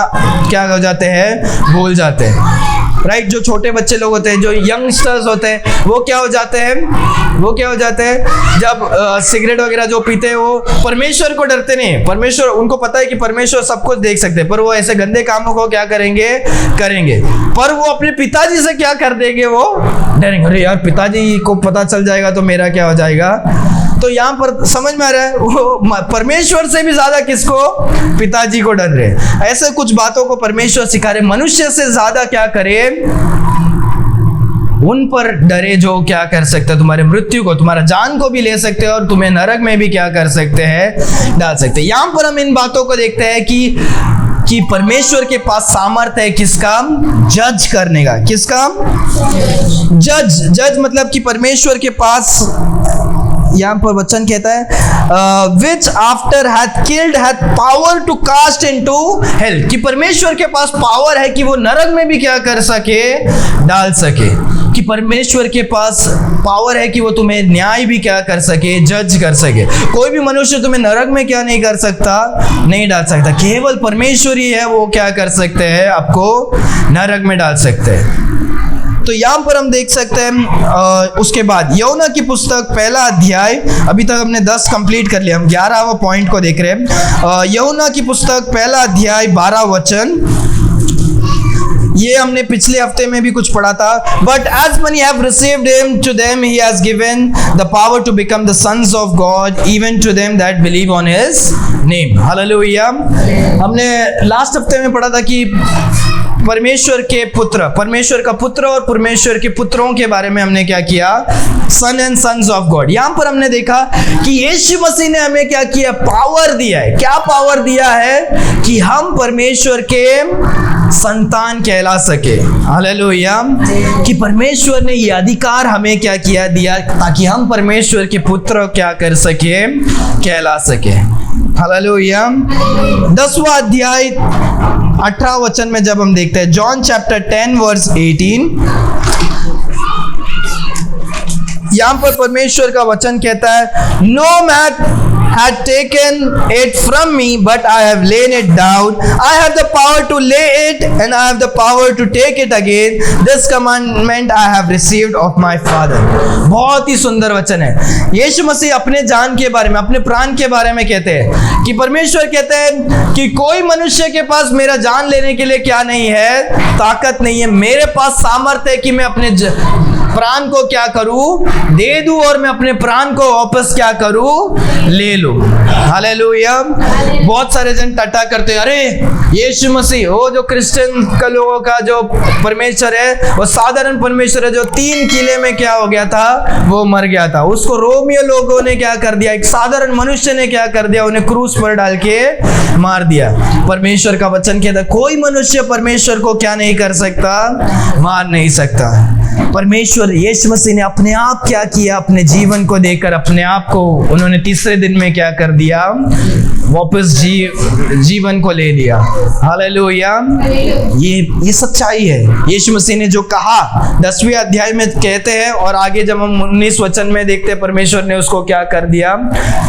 क्या हो जाते हैं, भूल जाते हैं। राइट, जो छोटे बच्चे लोग होते हैं, जो यंगस्टर्स होते हैं, वो क्या हो जाते हैं, जब सिगरेट वगैरह जो पीते हैं वो परमेश्वर को डरते नहीं है। परमेश्वर, उनको पता है कि परमेश्वर सब कुछ देख सकते हैं, पर वो ऐसे गंदे कामों को क्या करेंगे, पर वो अपने पिताजी से क्या कर देंगे, वो डरेंगे, अरे यार पिताजी को पता चल जाएगा तो मेरा क्या हो जाएगा। तो यहाँ पर समझ में आ रहा है, वो परमेश्वर से भी ज्यादा किसको, पिताजी को डर रहे। ऐसे कुछ बातों को परमेश्वर सिखा रहे, मनुष्य से ज्यादा क्या करे, उन पर डरे जो क्या कर सकते हैं, तुम्हारे मृत्यु को, तुम्हारा जान को भी ले सकते हैं और तुम्हें नरक में भी क्या कर सकते हैं, डाल सकते हैं। यहाँ पर हम इन बातों को देखते हैं कि परमेश्वर के पास सामर्थ्य है किसका, जज करने का। किसका, जज मतलब कि परमेश्वर के पास, यहाँ पर वचन कहता है which after hath killed hath power to cast into hell, कि परमेश्वर के पास पावर है कि वो नरक में भी क्या कर सके, डाल सके। कि परमेश्वर के पास पावर है कि वो तुम्हें न्याय भी क्या कर सके, जज कर सके। कोई भी मनुष्य तुम्हें नरक में क्या नहीं कर सकता, नहीं डाल सकता। केवल परमेश्वर ही है वो क्या कर सकते हैं, आपको नरक में डाल सकते हैं। तो यहाँ पर हम देख सकते हैं उसके बाद यूहन्ना की पुस्तक 1 अध्याय, अभी तक हमने 10 कंप्लीट कर लिया, हम 11वां पॉइंट को देख रहे हैं। यूहन्ना की पुस्तक 1 अध्याय 12 वचन, ये हमने पिछले हफ्ते में भी कुछ पढ़ा था। But as many have received him, to them he has given the power to become the sons of God, even to them that believe on his name। Hallelujah. हमने लास्ट हफ्ते में पढ़ा था कि परमेश्वर के पुत्र, परमेश्वर का पुत्र और परमेश्वर के पुत्रों के बारे में हमने क्या किया, सन एंड सन्स ऑफ गॉड। यहां पर हमने देखा कि यीशु मसीह ने हमें क्या किया, पावर दिया है। क्या पावर दिया है, कि हम परमेश्वर के संतान कहला सके। हालेलुया। कि परमेश्वर ने ये अधिकार हमें क्या किया, दिया, ताकि हम परमेश्वर के पुत्र क्या कर सके, कहला सके। हालेलुया। 10वां अध्याय 18 वचन में जब हम देखते हैं, जॉन चैप्टर 10 वर्स 18, यहां पर परमेश्वर का वचन कहता है, no man had taken it from me, but I have laid it down. I have the power to lay it and I have the power to take it again. This commandment I have received of my Father। बहुत ही सुंदर वचन है। यीशु मसीह अपने जान के बारे में, अपने प्राण के बारे में कहते हैं कि परमेश्वर कहते हैं कि कोई मनुष्य के पास मेरा जान लेने के लिए क्या नहीं है, ताकत नहीं है। मेरे पास सामर्थ्य है कि मैं अपने प्राण को क्या करूं, दे दूं, और मैं अपने प्राण को वापस क्या करूं, ले लूं। हालेलुया। बहुत सारे जन टट्टा करते हैं, अरे यीशु मसीह, वो जो क्रिश्चियन का लोगों का जो परमेश्वर है वो साधारण परमेश्वर है, जो 3 किले में क्या हो गया था, वो मर गया था। उसको रोमियो लोगों ने क्या कर दिया, एक साधारण मनुष्य ने क्या कर दिया, उन्हें क्रूस पर डाल के मार दिया। परमेश्वर का वचन कहता है कोई मनुष्य परमेश्वर को क्या नहीं कर सकता, मार नहीं सकता। परमेश्वर परमेश्वर यीशु मसीह ने अपने आप क्या किया, अपने जीवन को देकर अपने आप को उन्होंने तीसरे दिन में क्या कर दिया, वापस जीवन को ले लिया। हालेलुया। ये सच्चाई है। यीशु मसीह ने जो कहा 10वें अध्याय में कहते हैं, और आगे जब हम 19 वचन में देखते हैं, परमेश्वर ने उसको क्या कर दिया,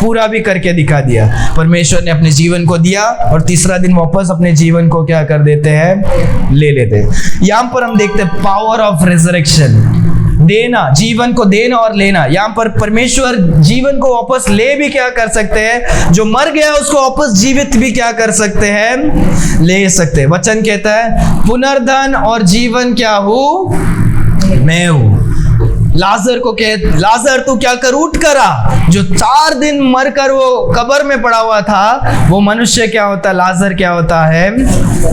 पूरा भी करके दिखा दिया। परमेश्वर ने अपने जीवन को दिया और तीसरा दिन वापस अपने जीवन को क्या कर देते हैं, ले लेते हैं। यहाँ पर हम देखते हैं पावर ऑफ रिजरेक्शन, देना, जीवन को देना और लेना। यहाँ पर परमेश्वर जीवन को वापस ले भी क्या कर सकते हैं, जो मर गया उसको वापस जीवित भी क्या कर सकते हैं, ले सकते हैं। वचन कहता है पुनर्धन और जीवन क्या हूँ, मैं हूँ। लाजर को कह, लाजर तू क्या कर, उठ कर आ। जो 4 दिन मरकर वो कब्र में पड़ा हुआ था, वो मनुष्य क्या होता है, लाजर क्या होता है,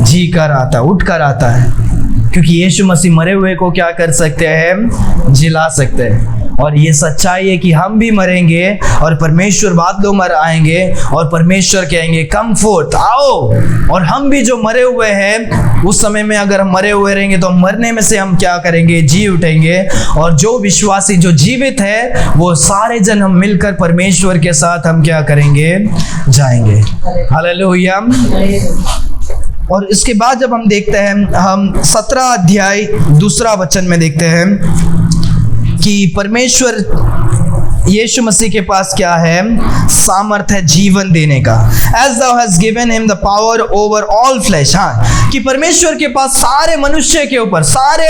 जी कर आता, उठ कर आता है। क्योंकि यीशु मसीह मरे हुए को क्या कर सकते हैं, जिला सकते हैं। और ये सच्चाई है कि हम भी मरेंगे और परमेश्वर बादलों में आएंगे और परमेश्वर कहेंगे कम फोर्थ, आओ। और हम भी जो मरे हुए हैं उस समय में अगर हम मरे हुए रहेंगे तो मरने में से हम क्या करेंगे, जी उठेंगे। और जो विश्वासी जो जीवित है वो सारे जन हम मिलकर परमेश्वर के साथ हम क्या करेंगे, जाएंगे। हालेलुया। और इसके बाद जब हम देखते हैं, हम 17 अध्याय 2 वचन में देखते हैं कि परमेश्वर यीशु मसीह के पास क्या है, सामर्थ है जीवन देने का। As thou hast given him the power over all flesh, हाँ, कि परमेश्वर के पास सारे मनुष्य के ऊपर, सारे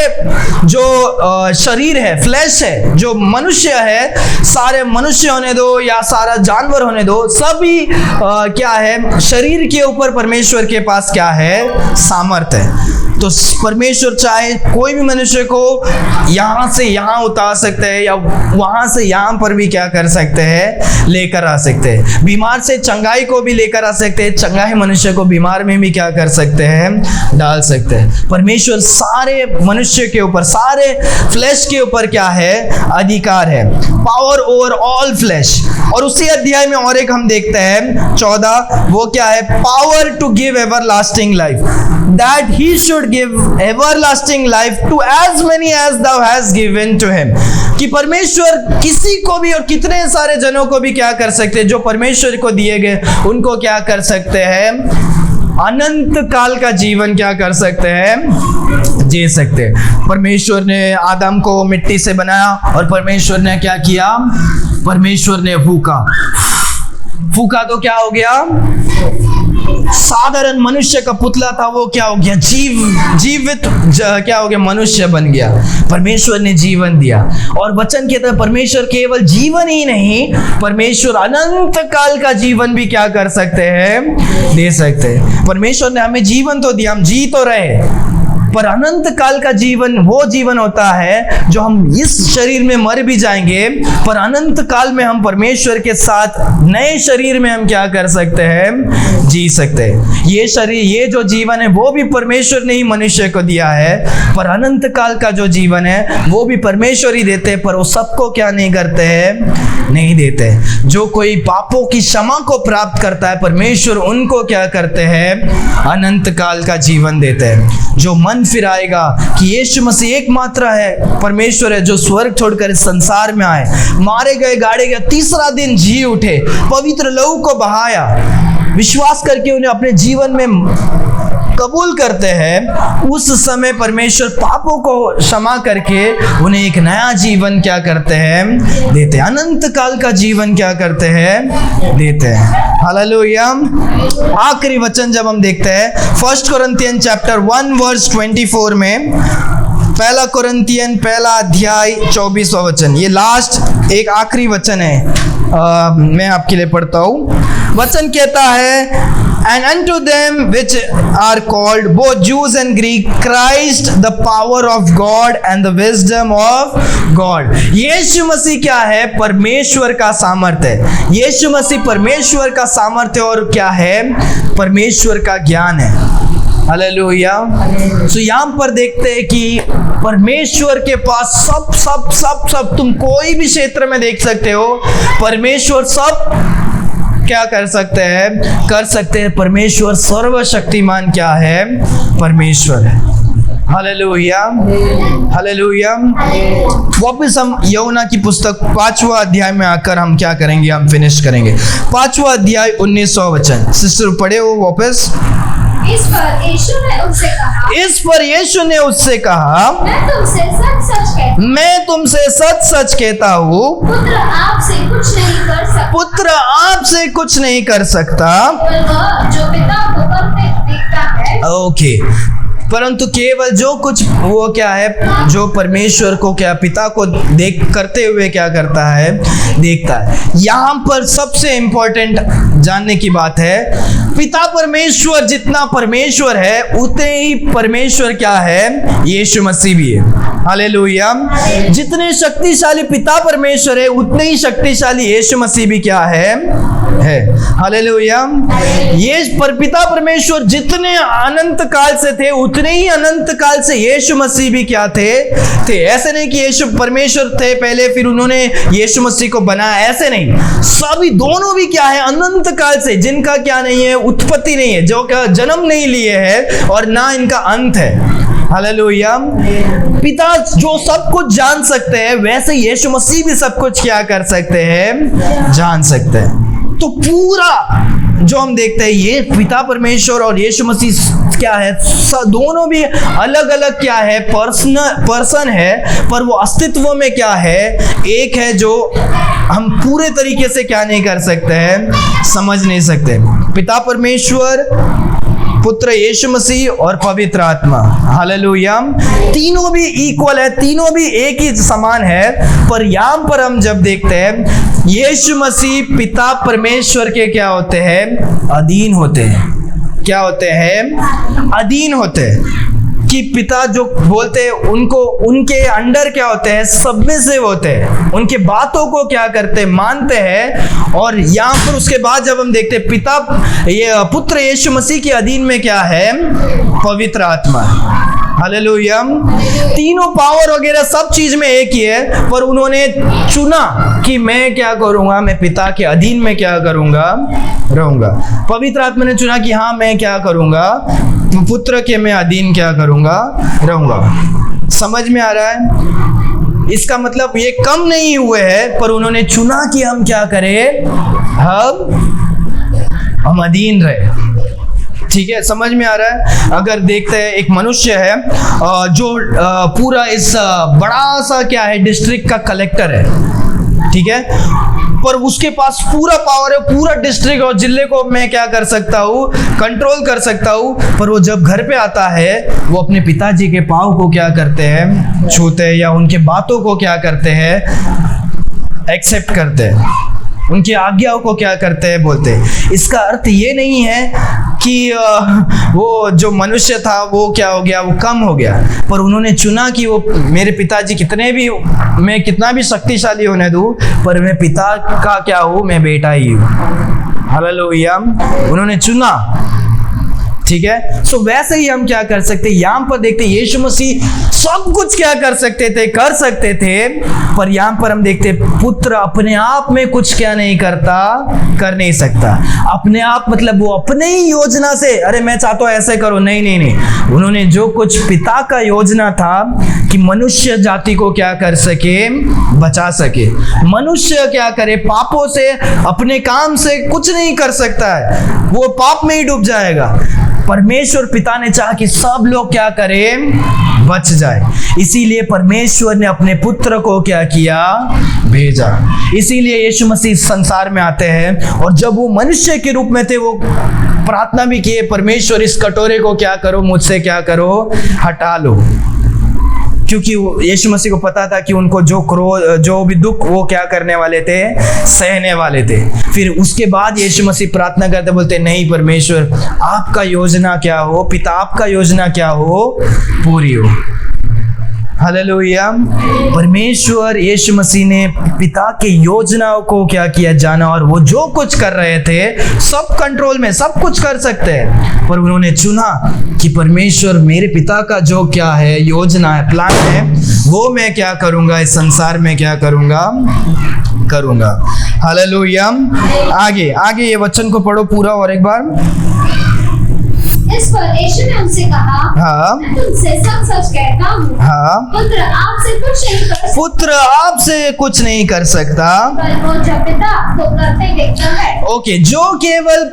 जो शरीर है, फ्लैश है, जो मनुष्य है, सारे मनुष्य होने दो या सारा जानवर होने दो, सभी क्या है, शरीर के ऊपर परमेश्वर के पास क्या है, सामर्थ है। तो परमेश्वर चाहे कोई भी मनुष्य को यहाँ से यहाँ उतार सकते हैं या वहाँ से यहाँ पर भी क्या कर सकते हैं, लेकर आ सकते हैं। बीमार से चंगाई को भी लेकर आ सकते हैं, चंगाई मनुष्य को बीमार में भी क्या कर सकते हैं, डाल सकते हैं। परमेश्वर सारे मनुष्य के ऊपर, सारे फ्लैश के ऊपर क्या है, अधिकार है, पावर ओवर ऑल फ्लैश। और उसी अध्याय में और एक हम देखते हैं 14, वो क्या है, power to give everlasting life, that he should give everlasting life to as many as thou hast given to him। कि परमेश्वर किसी को भी और कितने सारे जनों को भी क्या कर सकते हैं, जो परमेश्वर को दिए गए उनको क्या कर सकते हैं, अनंत काल का जीवन क्या कर सकते हैं, जी सकते हैं। परमेश्वर ने आदम को मिट्टी से बनाया और परमेश्वर ने क्या किया, परमेश्वर ने फूका तो क्या हो गया, साधारण मनुष्य का पुतला था वो क्या हो गया, जीवित क्या हो गया, मनुष्य बन गया। परमेश्वर ने जीवन दिया। और वचन कहता है परमेश्वर केवल जीवन ही नहीं, परमेश्वर अनंत काल का जीवन भी क्या कर सकते हैं, दे सकते हैं। परमेश्वर ने हमें जीवन तो दिया, हम जी तो रहे, पर अनंत काल का जीवन वो जीवन होता है जो हम इस शरीर में मर भी जाएंगे, पर अनंत काल में हम परमेश्वर के साथ नए शरीर में हम क्या कर सकते हैं, जी सकते हैं। ये शरीर, ये जो जीवन है वो भी परमेश्वर ने ही मनुष्य को दिया है, पर अनंत काल का जो जीवन है वो भी परमेश्वर ही देते हैं, पर वो सबको क्या नहीं करते हैं, नहीं देते। जो कोई पापों की क्षमा को प्राप्त करता है, परमेश्वर उनको क्या करते हैं, अनंत काल का जीवन देते हैं। जो मन फिराएगा कि यीशु मसीह एकमात्र है, परमेश्वर है, जो स्वर्ग छोड़कर इस संसार में आए, मारे गए, गाड़े गए, तीसरा दिन जी उठे, पवित्र लहू को बहाया, विश्वास करके उन्हें अपने जीवन में कबूल करते हैं, उस समय परमेश्वर पापों को क्षमा करके उन्हें एक नया जीवन क्या करते हैं, देते हैं। अनंत काल का जीवन क्या करते हैं, देते हैं। हालेलुया। आखिरी वचन जब हम देखते हैं 1 कोरिन्थियन चैप्टर 1 वर्स 24 में, 1 कोरिन्थियन 1 अध्याय 24वां वचन, ये लास्ट एक आखिरी वचन है, मैं आपके लिए पढ़ता हूँ। वचन कहता है, and unto them which are called, both Jews and Greek, Christ the power of God and the wisdom of God। यीशु मसीह क्या है, परमेश्वर का सामर्थ्य है। यीशु मसीह परमेश्वर का सामर्थ्य और क्या है, परमेश्वर का ज्ञान है। हालेलुया। तो यहाँ पर देखते हैं कि परमेश्वर के पास सब सब सब सब, तुम कोई भी क्षेत्र में देख सकते हो, परमेश्वर सब क्या कर सकते हैं, कर सकते हैं। परमेश्वर सर्वशक्तिमान क्या है, परमेश्वर है। Hallelujah, hallelujah. वापस हम यूहन्ना की पुस्तक 5वां अध्याय में आकर हम क्या करेंगे, हम फिनिश करेंगे। 5वां अध्याय 19वां वचन। सिस्टर पढ़े हो वापस। इस पर यीशु ने उससे कहा, मैं तुमसे सच कहता हूँ, पुत्र आपसे कुछ नहीं कर सकता, पुत्र आपसे कुछ नहीं कर सकता, केवल वह जो पिता को करते देखता है। ओके, परंतु केवल जो कुछ वो क्या है, जो परमेश्वर को क्या पिता को देख करते हुए क्या करता है, देखता है। यहाँ पर सबसे इंपॉर्टेंट जानने की बात है, पिता परमेश्वर जितना परमेश्वर है उतने ही परमेश्वर क्या है, यीशु मसीह भी है। हालेलुया। जितने शक्तिशाली पिता परमेश्वर है उतने ही शक्तिशाली यीशु मसीह भी क्या है। हालेलुया। ये पिता परमेश्वर जितने अनंत काल से थे उतने ही अनंत काल से यीशु मसीह भी क्या थे। ऐसे नहीं कि यीशु परमेश्वर थे पहले फिर उन्होंने यीशु मसीह को बनाया, ऐसे नहीं। सभी दोनों भी क्या है, अनंत काल से, जिनका क्या नहीं है, उत्पत्ति नहीं है, जो क्या जन्म नहीं लिए है और ना इनका अंत है। हालेलुया। पिता जो सब कुछ जान सकते हैं वैसे यीशु मसीह भी सब कुछ क्या कर सकते हैं, जान सकते हैं। तो पूरा जो हम देखते हैं ये पिता परमेश्वर और यीशु मसीह क्या है, दोनों भी अलग अलग क्या है, पर्सन है, पर वो अस्तित्व में क्या है, एक है, जो हम पूरे तरीके से क्या नहीं कर सकते हैं, समझ नहीं सकते। पिता परमेश्वर, पुत्र यीशु मसीह और पवित्र आत्मा। हालेलुया। तीनों भी इक्वल है, तीनों भी एक ही समान है, पर यहाँ पर हम जब देखते हैं यीशु मसीह पिता परमेश्वर के क्या होते हैं, अधीन होते हैं। क्या होते हैं, अधीन होते हैं। कि पिता जो बोलते हैं उनको, उनके अंडर क्या होते हैं, सबमिसिव होते हैं, उनके बातों को क्या करते हैं, मानते हैं। और यहाँ पर उसके बाद जब हम देखते हैं पिता, ये पुत्र यीशु मसीह के अधीन में क्या है, पवित्र आत्मा। हालेलुया। तीनों पावर वगैरह सब चीज में एक ही है, पर उन्होंने चुना कि मैं क्या करूंगा, मैं पिता के अधीन में क्या करूंगा, रहूंगा। पवित्र आत्मा ने चुना कि हाँ मैं क्या करूंगा, पुत्र के मैं अधीन क्या करूंगा, रहूंगा। समझ में आ रहा है? इसका मतलब ये कम नहीं हुए हैं, पर उन्होंने चुना कि हम क्या करें, हम अधीन रहे। ठीक है, समझ में आ रहा है? अगर देखते हैं एक मनुष्य है जो पूरा इस बड़ा सा क्या है, डिस्ट्रिक्ट का कलेक्टर है, ठीक है, पर उसके पास पूरा पावर है, पूरा डिस्ट्रिक्ट और जिले को मैं क्या कर सकता हूँ, कंट्रोल कर सकता हूँ। पर वो जब घर पे आता है वो अपने पिताजी के पाँव को क्या करते हैं, छूते हैं, या उनके बातों को क्या करते हैं, एक्सेप्ट करते हैं, उनकी आज्ञाओं को क्या करते हैं, बोलते हैं। इसका अर्थ ये नहीं है कि वो जो मनुष्य था वो क्या हो गया, वो कम हो गया, पर उन्होंने चुना कि वो मेरे पिताजी कितने भी, मैं कितना भी शक्तिशाली होने दूं, पर मैं पिता का क्या हूँ, मैं बेटा ही हूँ। हालेलुया। उन्होंने चुना। ठीक है, सो वैसे ही हम क्या कर सकते हैं, यहाँ पर देखते हैं यीशु मसीह सब कुछ क्या कर सकते थे, कर सकते थे, पर यहाँ पर हम देखते हैं पुत्र अपने आप में कुछ क्या नहीं करता, कर नहीं सकता। अपने आप मतलब वो अपने ही योजना से, अरे मैं चाहता हूँ ऐसे करो, नहीं नहीं नहीं, उन्होंने जो कुछ पिता का योजना था कि मनुष्य जाति को क्या कर सके, बचा सके। मनुष्य क्या करे, पापों से, अपने काम से कुछ नहीं कर सकता है, वो पाप में ही डूब जाएगा। परमेश्वर पिता ने चाहा कि सब लोग क्या करें, बच जाए, इसीलिए परमेश्वर ने अपने पुत्र को क्या किया, भेजा। इसीलिए यीशु मसीह संसार में आते हैं, और जब वो मनुष्य के रूप में थे वो प्रार्थना भी किए, परमेश्वर इस कटोरे को क्या करो, मुझसे क्या करो, हटा लो, क्योंकि यीशु मसीह को पता था कि उनको जो क्रोध, जो भी दुख वो क्या करने वाले थे, सहने वाले थे। फिर उसके बाद यीशु मसीह प्रार्थना करते, बोलते नहीं परमेश्वर आपका योजना क्या हो, पिता आपका योजना क्या हो, पूरी हो। हालेलुया। परमेश्वर यीशु मसीह ने पिता की योजनाओं को क्या किया, जाना, और वो जो कुछ कर रहे थे सब कंट्रोल में, सब कुछ कर सकते हैं, पर उन्होंने चुना कि परमेश्वर मेरे पिता का जो क्या है, योजना है, प्लान है, वो मैं क्या करूंगा, इस संसार में क्या करूंगा। हालेलुया। आगे आगे ये वचन को पढ़ो पूरा और एक बार। इस पर यीशु ने उनसे कहा, हाँ मैं तुमसे सच सच कहता हूँ, हाँ, पुत्र आपसे कुछ नहीं कर सकता, पुत्र आपसे कुछ नहीं कर सकता, पर वो जो पिता को करते देखता है। ओके, जो केवल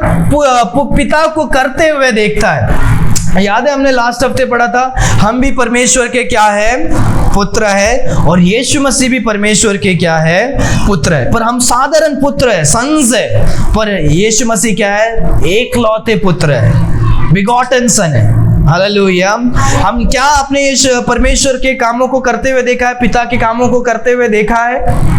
पिता को करते हुए देखता है। याद है हमने लास्ट हफ्ते पढ़ा था, हम भी परमेश्वर के क्या है, पुत्र है, और यीशु मसीह भी परमेश्वर के क्या है, पुत्र है। पर हम साधारण पुत्र है, सन्स है, पर यीशु मसीह क्या है, एकलौते पुत्र है, बिगॉटन सन है। हालेलुया। हम क्या अपने परमेश्वर के कामों को करते हुए देखा है, पिता के कामों को करते हुए देखा है?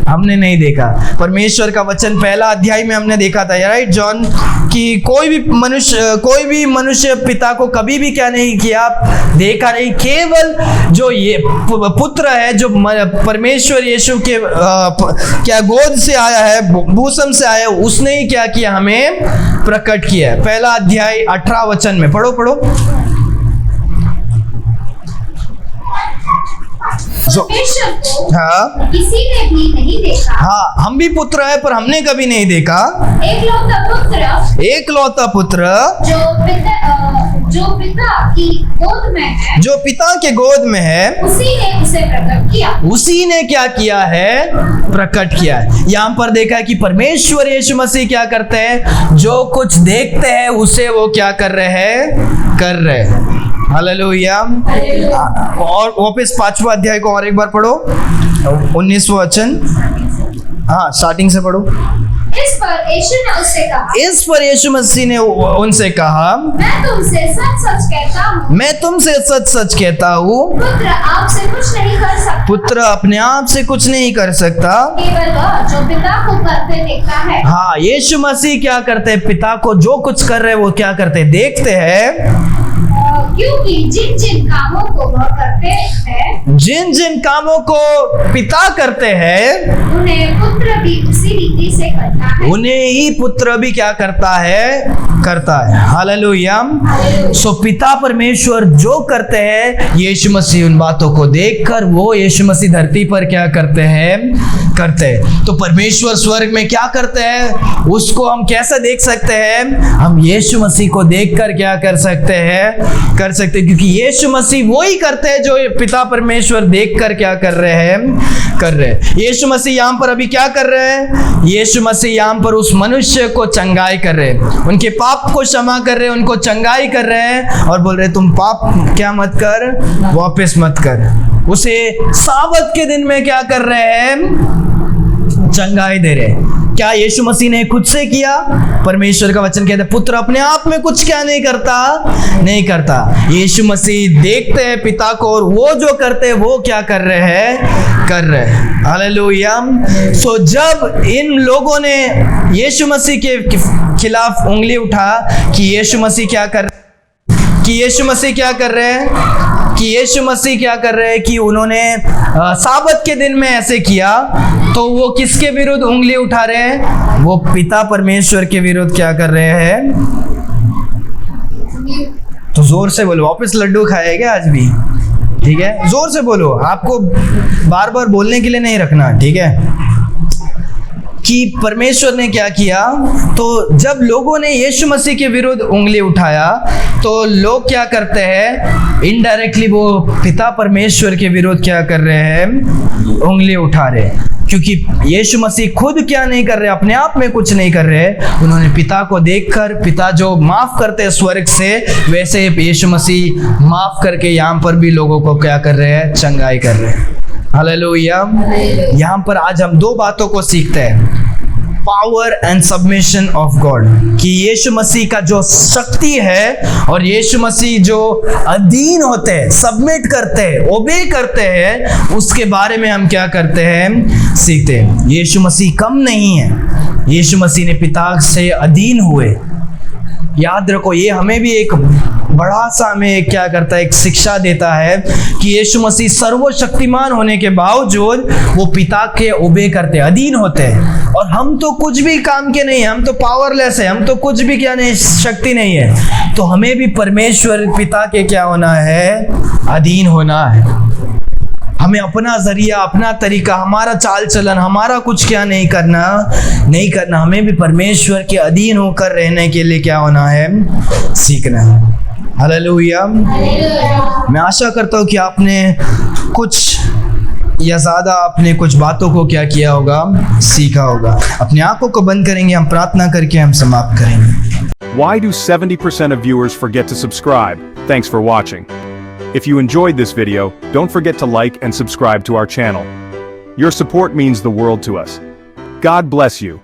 हमने नहीं देखा। परमेश्वर का वचन पहला अध्याय में हमने देखा था, राइट जॉन, कि कोई भी मनुष्य पिता को कभी भी क्या नहीं किया, देखा नहीं। केवल जो ये पुत्र है, जो परमेश्वर यीशु के क्या गोद से आया है, बूसम से आया है, उसने ही क्या किया, हमें प्रकट किया है। पहला अध्याय 18 वचन में पढ़ो। परमेश्वर को हाँ किसी ने भी नहीं देखा। हाँ, हम भी पुत्र है, पर हमने कभी नहीं देखा। एकलौता पुत्र जो पिता की गोद में है, जो पिता के गोद में है, उसी ने उसे प्रकट किया। उसी ने क्या किया है, प्रकट किया है। यहाँ पर देखा है कि परमेश्वर यीशु मसीह क्या करते हैं, जो कुछ देखते हैं उसे वो क्या कर रहे हैं। हालेलुया। और वापस 5वां अध्याय को और एक बार पढ़ो, 19वां वचन। हाँ, स्टार्टिंग से पढ़ो। इस पर यीशु ने उससे कहा, इस पर यीशु मसीह ने उनसे कहा, मैं तुमसे सच सच कहता हूँ, पुत्र आपसे कुछ नहीं कर सकता, पुत्र अपने आप से कुछ नहीं कर सकता, केवल वह जो पिता को करते देखता है। हाँ, यीशु मसीह क्या करते हैं, पिता को जो कुछ कर रहे हैं वो क्या करते हैं, देखते हैं। क्योंकि जिन जिन कामों को वह करते हैं, जिन जिन कामों को पिता करते हैं, उन्हें पुत्र भी उसी रीति से करता है। उन्हें ही पुत्र भी क्या करता है। हालेलुया। सो पिता परमेश्वर जो करते हैं, यीशु मसीह उन बातों को देखकर वो यीशु मसीह धरती पर क्या करते हैं। तो परमेश्वर स्वर्ग में क्या करते हैं, उसको हम कैसे देख सकते हैं, हम यीशु मसीह को देखकर क्या कर सकते हैं, क्योंकि यीशु मसीह वो ही करते हैं जो पिता परमेश्वर देखकर क्या कर रहे हैं। यीशु मसीह यहाँ पर अभी क्या कर रहे हैं, यीशु मसीह यहाँ पर उस मनुष्य को चंगाई कर रहे हैं, उनके पाप को क्षमा कर रहे हैं, उनको चंगाई कर रहे हैं, और बोल रहे तुम पाप क्या मत कर, वापस मत कर। उसे साबत के दिन में क्या कर रहे हैं, चंगाई दे रहे। क्या यीशु मसीह ने खुद से किया? परमेश्वर का वचन कहता है पुत्र अपने आप में कुछ क्या नहीं करता। यीशु मसीह देखते हैं पिता को, और वो जो करते हैं वो क्या कर रहे हैं। हालेलुया। सो जब इन लोगों ने यीशु मसीह के खिलाफ उंगली उठा कि यीशु मसीह क्या कर रहे हैं, कि उन्होंने साबत के दिन में ऐसे किया, तो वो किसके विरुद्ध उंगली उठा रहे हैं, वो पिता परमेश्वर के विरुद्ध क्या कर रहे हैं। तो जोर से बोलो, वापस लड्डू खाएगा आज भी, ठीक है, जोर से बोलो, आपको बार बार बोलने के लिए नहीं रखना, ठीक है। कि परमेश्वर ने क्या किया, तो जब लोगों ने यीशु मसीह के विरुद्ध उंगली उठाया, तो लोग क्या करते हैं, इनडायरेक्टली वो पिता परमेश्वर के विरुद्ध क्या कर रहे हैं, उंगली उठा रहे हैं। क्योंकि यीशु मसीह खुद क्या नहीं कर रहे, अपने आप में कुछ नहीं कर रहे, उन्होंने पिता को देखकर, पिता जो माफ करते हैं स्वर्ग से, वैसे यीशु मसीह माफ करके यहाँ पर भी लोगों को क्या कर रहे हैं, चंगाई कर रहे हैं। हालेलुया। यहाँ पर आज हम दो बातों को सीखते हैं, power and submission of God, कि यीशु मसीह का जो शक्ति है और यीशु मसीह जो अधीन होते हैं, सबमिट करते हैं, ओबे करते हैं, उसके बारे में हम क्या करते हैं, सीखते हैं। यीशु मसीह कम नहीं है, यीशु मसीह ने पिता से अधीन हुए। याद रखो, ये हमें भी एक बड़ा सा हमें क्या करता है, एक शिक्षा देता है कि यीशु मसीह सर्वशक्तिमान होने के बावजूद वो पिता के ओबे करते, अधीन होते हैं। और हम तो कुछ भी काम के नहीं है, हम तो पावरलेस है, हम तो कुछ भी क्या नहीं, शक्ति नहीं है। तो हमें भी परमेश्वर पिता के क्या होना है, अधीन होना है। हमें अपना जरिया, अपना तरीका, हमारा चाल चलन, हमारा कुछ क्या नहीं करना। हमें भी परमेश्वर के अधीन होकर रहने के लिए क्या होना है? सीखना है। हालेलुया। मैं आशा करता हूँ कि आपने कुछ या ज़्यादा अपने कुछ बातों को क्या किया होगा? सीखा होगा। अपनी आंखों को बंद करेंगे, हम प्रार्थना करके हम समाप्त करेंगे। Why do 70% of viewers forget to subscribe? Thanks for watching. If you enjoyed this video, don't forget to like and subscribe to our channel. Your support means the world to us. God bless you.